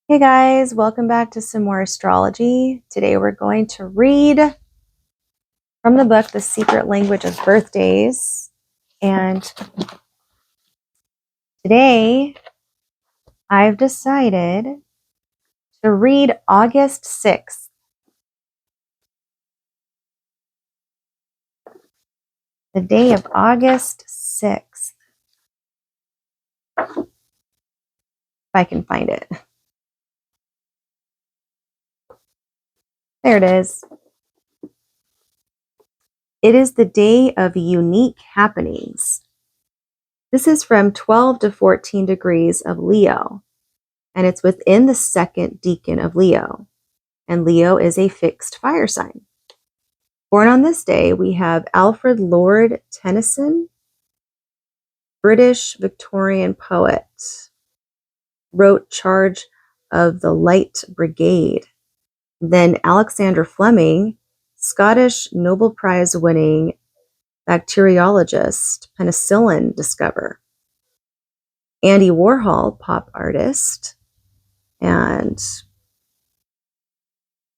Hey guys, welcome back to some more astrology. Today we're going to read from the book, The Secret Language of Birthdays. And today I've decided to read August 6th. The day of August 6th. If I can find it. There it is. It is the day of unique happenings. This is from 12 to 14 degrees of Leo, and it's within the second decan of Leo. And Leo is a fixed fire sign. Born on this day, we have Alfred Lord Tennyson, British Victorian poet, wrote Charge of the Light Brigade. Then Alexander Fleming, Scottish Nobel Prize winning bacteriologist, penicillin discoverer. Andy Warhol, pop artist, and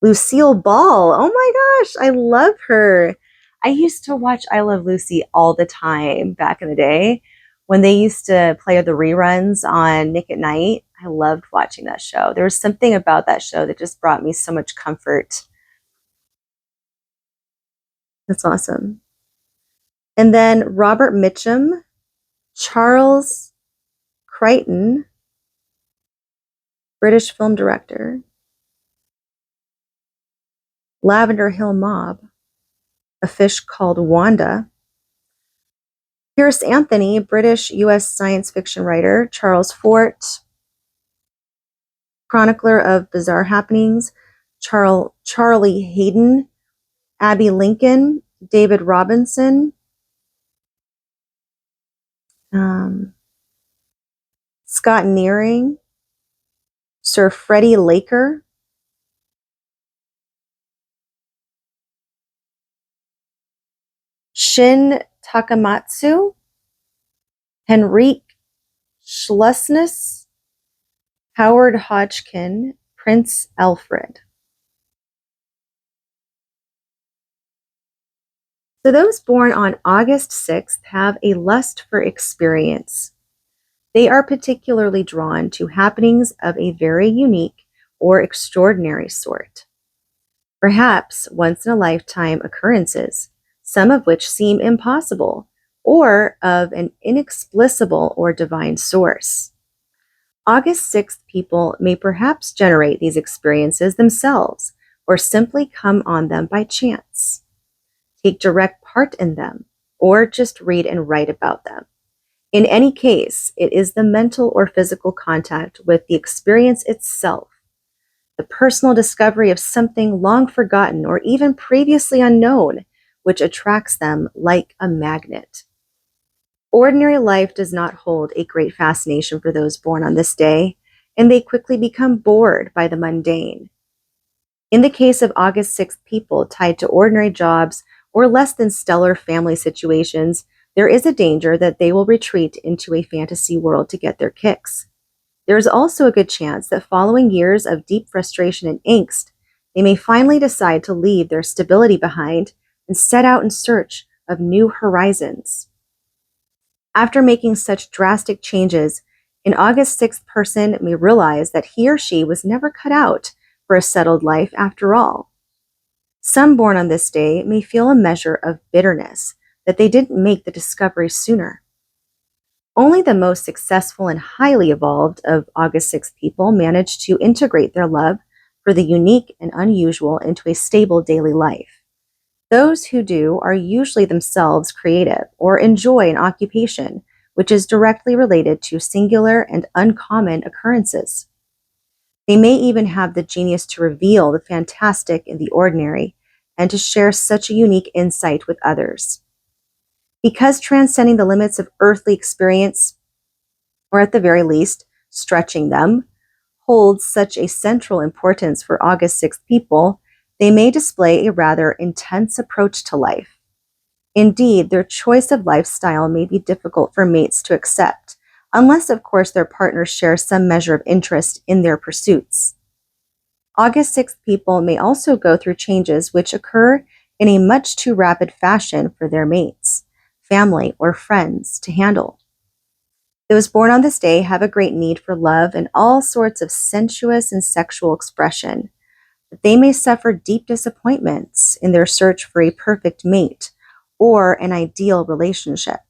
Lucille Ball. Oh my gosh, I love her. I used to watch I Love Lucy all the time back in the day when they used to play the reruns on Nick at Night. I loved watching that show. There was something about that show that just brought me so much comfort. That's awesome. And then Robert Mitchum, Charles Crichton, British film director, Lavender Hill Mob, A Fish Called Wanda, Pierce Anthony, British U.S. science fiction writer, Charles Fort, chronicler of bizarre happenings, Charlie Hayden, Abby Lincoln, David Robinson, Scott Nearing, Sir Freddie Laker, Shin Takamatsu, Henrique Schlesness, Howard Hodgkin, Prince Alfred. So those born on August 6th have a lust for experience. They are particularly drawn to happenings of a very unique or extraordinary sort. Perhaps once-in-a-lifetime occurrences, some of which seem impossible, or of an inexplicable or divine source. August 6th people may perhaps generate these experiences themselves, or simply come on them by chance, take direct part in them, or just read and write about them. In any case, it is the mental or physical contact with the experience itself, the personal discovery of something long forgotten or even previously unknown, which attracts them like a magnet. Ordinary life does not hold a great fascination for those born on this day, and they quickly become bored by the mundane. In the case of August 6th people tied to ordinary jobs or less than stellar family situations, there is a danger that they will retreat into a fantasy world to get their kicks. There is also a good chance that following years of deep frustration and angst, they may finally decide to leave their stability behind and set out in search of new horizons. After making such drastic changes, an August 6th person may realize that he or she was never cut out for a settled life after all. Some born on this day may feel a measure of bitterness that they didn't make the discovery sooner. Only the most successful and highly evolved of August 6th people manage to integrate their love for the unique and unusual into a stable daily life. Those who do are usually themselves creative or enjoy an occupation which is directly related to singular and uncommon occurrences. They may even have the genius to reveal the fantastic in the ordinary and to share such a unique insight with others. Because transcending the limits of earthly experience, or at the very least, stretching them, holds such a central importance for August 6th people, they may display a rather intense approach to life. Indeed, their choice of lifestyle may be difficult for mates to accept, unless, of course, their partners share some measure of interest in their pursuits. August 6th people may also go through changes which occur in a much too rapid fashion for their mates, family, or friends to handle. Those born on this day have a great need for love and all sorts of sensuous and sexual expression, but they may suffer deep disappointments in their search for a perfect mate or an ideal relationship.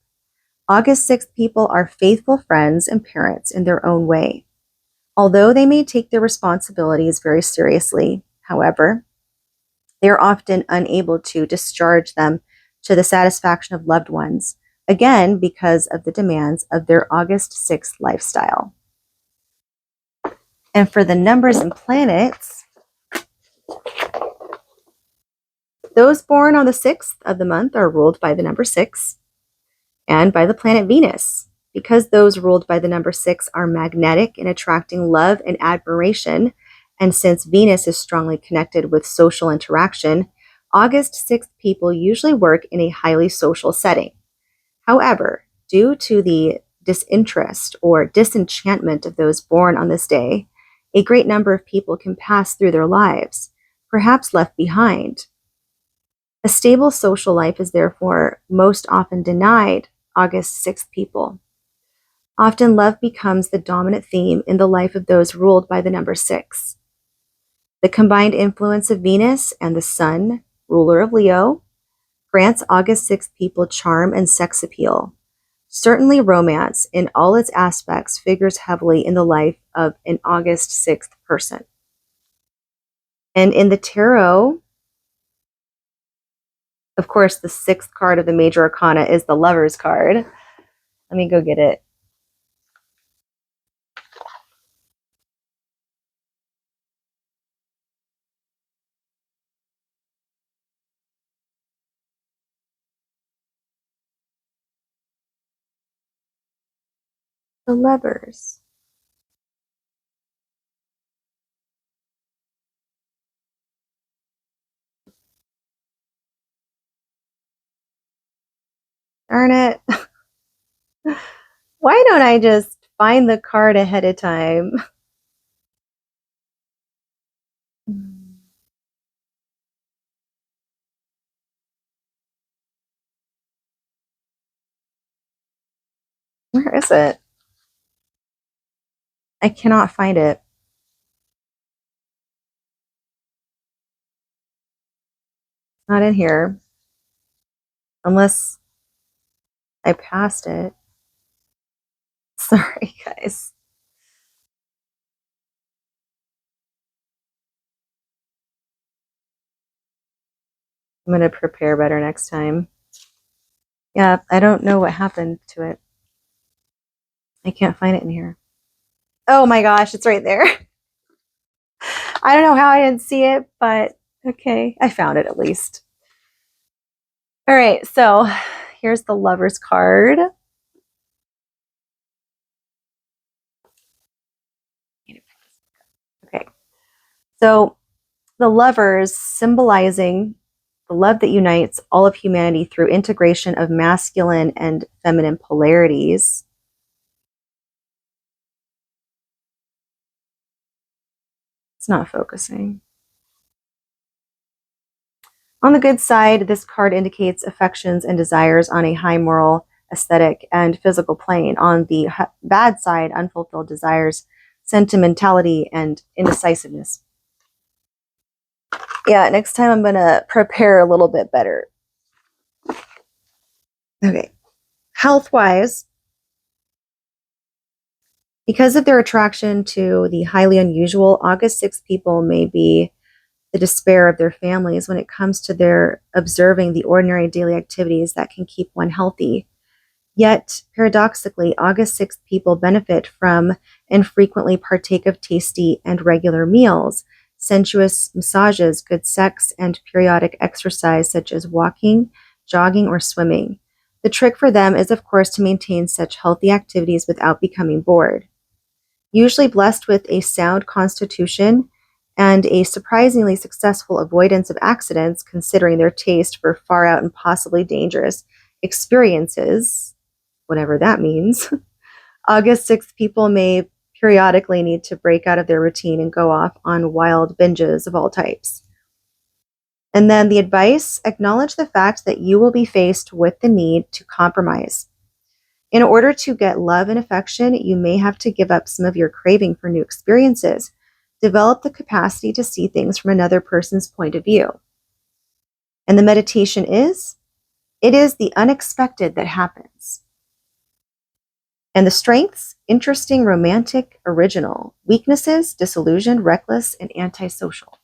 August 6th people are faithful friends and parents in their own way. Although they may take their responsibilities very seriously, however, they are often unable to discharge them to the satisfaction of loved ones, again because of the demands of their August 6th lifestyle. And for the numbers and planets, those born on the 6th of the month are ruled by the number 6 and by the planet Venus. Because those ruled by the number 6 are magnetic in attracting love and admiration, and since Venus is strongly connected with social interaction, August 6th people usually work in a highly social setting. However, due to the disinterest or disenchantment of those born on this day, a great number of people can pass through their lives, perhaps left behind. A stable social life is therefore most often denied August 6th people. Often love becomes the dominant theme in the life of those ruled by the number 6. The combined influence of Venus and the Sun, ruler of Leo, grants August 6th people charm and sex appeal. Certainly romance in all its aspects figures heavily in the life of an August 6th person. And in the tarot, of course, the 6th card of the major arcana is the Lover's card. Let me go get it. The Lovers. Darn it. Why don't I just find the card ahead of time? Where is it? I cannot find it. Not in here. Unless I passed it. Sorry, guys. I'm going to prepare better next time. Yeah, I don't know what happened to it. I can't find it in here. Oh my gosh, it's right there. I don't know how I didn't see it, but okay, I found it at least. All right, so here's the Lover's card. Okay, so the Lovers symbolizing the love that unites all of humanity through integration of masculine and feminine polarities. It's not focusing. On the good side, this card indicates affections and desires on a high moral, aesthetic, and physical plane. On the bad side, unfulfilled desires, sentimentality, and indecisiveness. Yeah, next time I'm going to prepare a little bit better. Okay. Health-wise, because of their attraction to the highly unusual, August 6 people may be the despair of their families when it comes to their observing the ordinary daily activities that can keep one healthy. Yet, paradoxically, August 6th people benefit from and frequently partake of tasty and regular meals, sensuous massages, good sex, and periodic exercise such as walking, jogging, or swimming. The trick for them is, of course, to maintain such healthy activities without becoming bored. Usually blessed with a sound constitution and a surprisingly successful avoidance of accidents, considering their taste for far out and possibly dangerous experiences, whatever that means, August 6th people may periodically need to break out of their routine and go off on wild binges of all types. And then the advice, acknowledge the fact that you will be faced with the need to compromise. In order to get love and affection, you may have to give up some of your craving for new experiences. Develop the capacity to see things from another person's point of view. And the meditation is, it is the unexpected that happens. And the strengths, interesting, romantic, original. Weaknesses, disillusioned, reckless, and antisocial.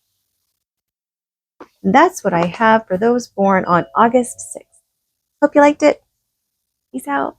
And that's what I have for those born on August 6th. Hope you liked it. Peace out.